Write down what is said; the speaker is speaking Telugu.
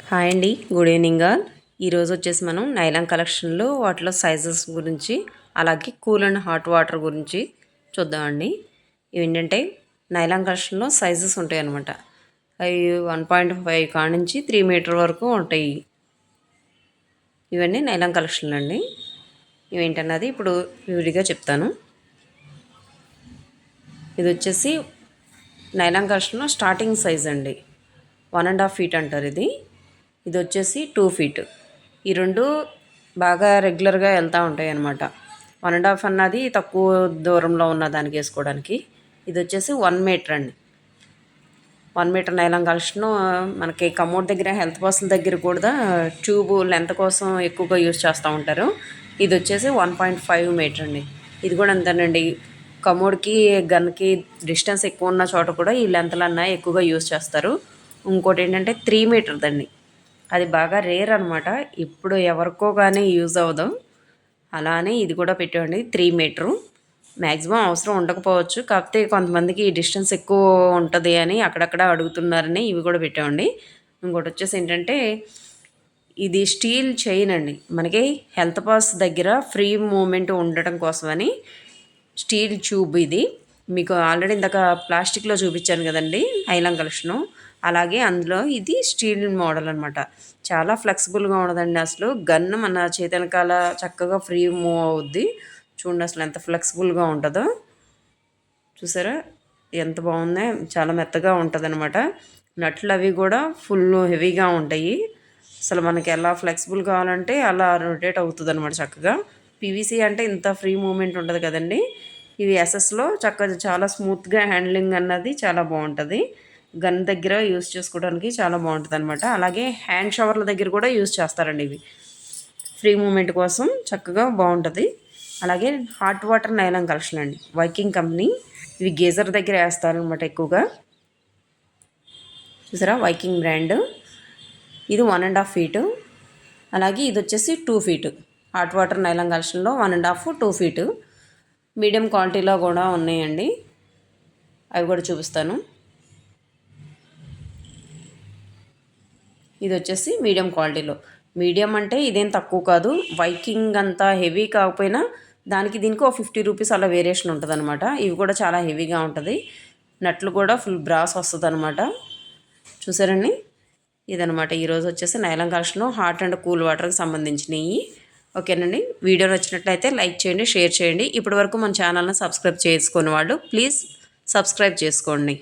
హాయ్ అండి, గుడ్ ఈవినింగ్ ఆల్. ఈరోజు వచ్చేసి మనం నైలాన్ కలెక్షన్లో వాటిలో సైజెస్ గురించి, అలాగే కూల్ అండ్ హాట్ వాటర్ గురించి చూద్దామండి. ఇవి ఏంటంటే నైలాన్ కలెక్షన్లో సైజెస్ ఉంటాయి అన్నమాట. అవి 1.5 కాడ నుంచి 3 మీటర్ వరకు ఉంటాయి. ఇవన్నీ నైలాన్ కలెక్షన్లు అండి. ఇవేంటన్నది ఇప్పుడు విడిగా చెప్తాను. ఇది వచ్చేసి నైలాన్ కలెక్షన్లో స్టార్టింగ్ సైజ్ అండి. 1.5 feet అంటారు ఇది. ఇది వచ్చేసి 2 feet. ఈ రెండు బాగా రెగ్యులర్గా వెళ్తూ ఉంటాయి అన్నమాట. 1.5 అన్నది తక్కువ దూరంలో ఉన్న దానికి వేసుకోవడానికి. ఇది వచ్చేసి 1 meter అండి. 1 meter నైలాన్ కలెక్షన్ మనకి కమోడ్ దగ్గర హెల్త్ బాక్సుల దగ్గర కూడా ట్యూబ్ లెంత్ కోసం ఎక్కువగా యూజ్ చేస్తూ ఉంటారు. ఇది వచ్చేసి 1.5 meter అండి. ఇది కూడా అంతేనండి. కమోడ్కి గన్కి డిస్టెన్స్ ఎక్కువ ఉన్న చోట కూడా ఈ లెంత్లన్నా ఎక్కువగా యూజ్ చేస్తారు. ఇంకోటి ఏంటంటే 3 meter దండి. అది బాగా రేర్ అనమాట. ఇప్పుడు ఎవరికో కానీ యూజ్ అవ్వదు. అలానే ఇది కూడా పెట్టండి 3 meter. మ్యాక్సిమం అవసరం ఉండకపోవచ్చు, కాకపోతే కొంతమందికి ఈ డిస్టెన్స్ ఎక్కువ ఉంటుంది అని అక్కడక్కడ అడుగుతున్నారని ఇవి కూడా పెట్టామండి. ఇంకోటి వచ్చేసి ఏంటంటే ఇది స్టీల్ చైన్ అండి. మనకి హెల్త్ పాస్ దగ్గర ఫ్రీ మూమెంట్ ఉండటం కోసమని స్టీల్ ట్యూబ్ ఇది. మీకు ఆల్రెడీ ఇందాక ప్లాస్టిక్లో చూపించాను కదండి నైలాన్ కలెక్షను, అలాగే అందులో ఇది స్టీల్ మోడల్ అనమాట. చాలా ఫ్లెక్సిబుల్గా ఉండదండి. అసలు గన్ మన చేతి వెనకాల చక్కగా ఫ్రీ మూవ్ అవుద్ది. చూడండి అసలు ఎంత ఫ్లెక్సిబుల్గా ఉంటుందో. చూసారా ఎంత బాగుందో. చాలా మెత్తగా ఉంటుంది అనమాట. నట్లు అవి కూడా ఫుల్ హెవీగా ఉంటాయి. అసలు మనకి ఎలా ఫ్లెక్సిబుల్ కావాలంటే అలా రొటేట్ అవుతుంది అనమాట చక్కగా. పీవీసీ అంటే ఇంత ఫ్రీ మూమెంట్ ఉంటుంది కదండి. ఇవి ఎస్ఎస్లో చక్కగా చాలా స్మూత్గా హ్యాండ్లింగ్ అన్నది చాలా బాగుంటుంది. గన్ దగ్గర యూస్ చేసుకోవడానికి చాలా బాగుంటుంది అనమాట. అలాగే హ్యాండ్ షవర్ల దగ్గర కూడా యూస్ చేస్తారండి. ఇవి ఫ్రీ మూమెంట్ కోసం చక్కగా బాగుంటుంది. అలాగే హాట్ వాటర్ నైలాన్ కలెక్షన్ అండి, వైకింగ్ కంపెనీ. ఇవి గేజర్ దగ్గర వేస్తారనమాట ఎక్కువగా. చూసారా వైకింగ్ బ్రాండ్. ఇది 1.5 feet. అలాగే ఇది వచ్చేసి 2 feet. హాట్ వాటర్ నైలాన్ కలెక్షన్లో 1.5, 2 feet. మీడియం క్వాలిటీలో కూడా ఉన్నాయండి, అవి కూడా చూపిస్తాను. ఇది వచ్చేసి మీడియం క్వాలిటీలో. మీడియం అంటే ఇదేం తక్కువ కాదు. వైకింగ్ అంతా హెవీ కాకపోయినా దానికి దీనికి ఒక 50 రూపీస్ అలా వేరియేషన్ ఉంటుంది అనమాట. ఇవి కూడా చాలా హెవీగా ఉంటుంది. నట్లు కూడా ఫుల్ బ్రాస్ వస్తుంది అనమాట. చూసారండి, ఇదనమాట ఈరోజు వచ్చేసి నైలాన్ కలెక్షన్లో హాట్ అండ్ కూల్ వాటర్కి సంబంధించినవి. ఓకేనండి, వీడియో నచ్చినట్లయితే లైక్ చేయండి, షేర్ చేయండి. ఇప్పటివరకు మన ఛానల్ని సబ్స్క్రైబ్ చేసుకునే వాళ్ళు ప్లీజ్ సబ్స్క్రైబ్ చేసుకోండి.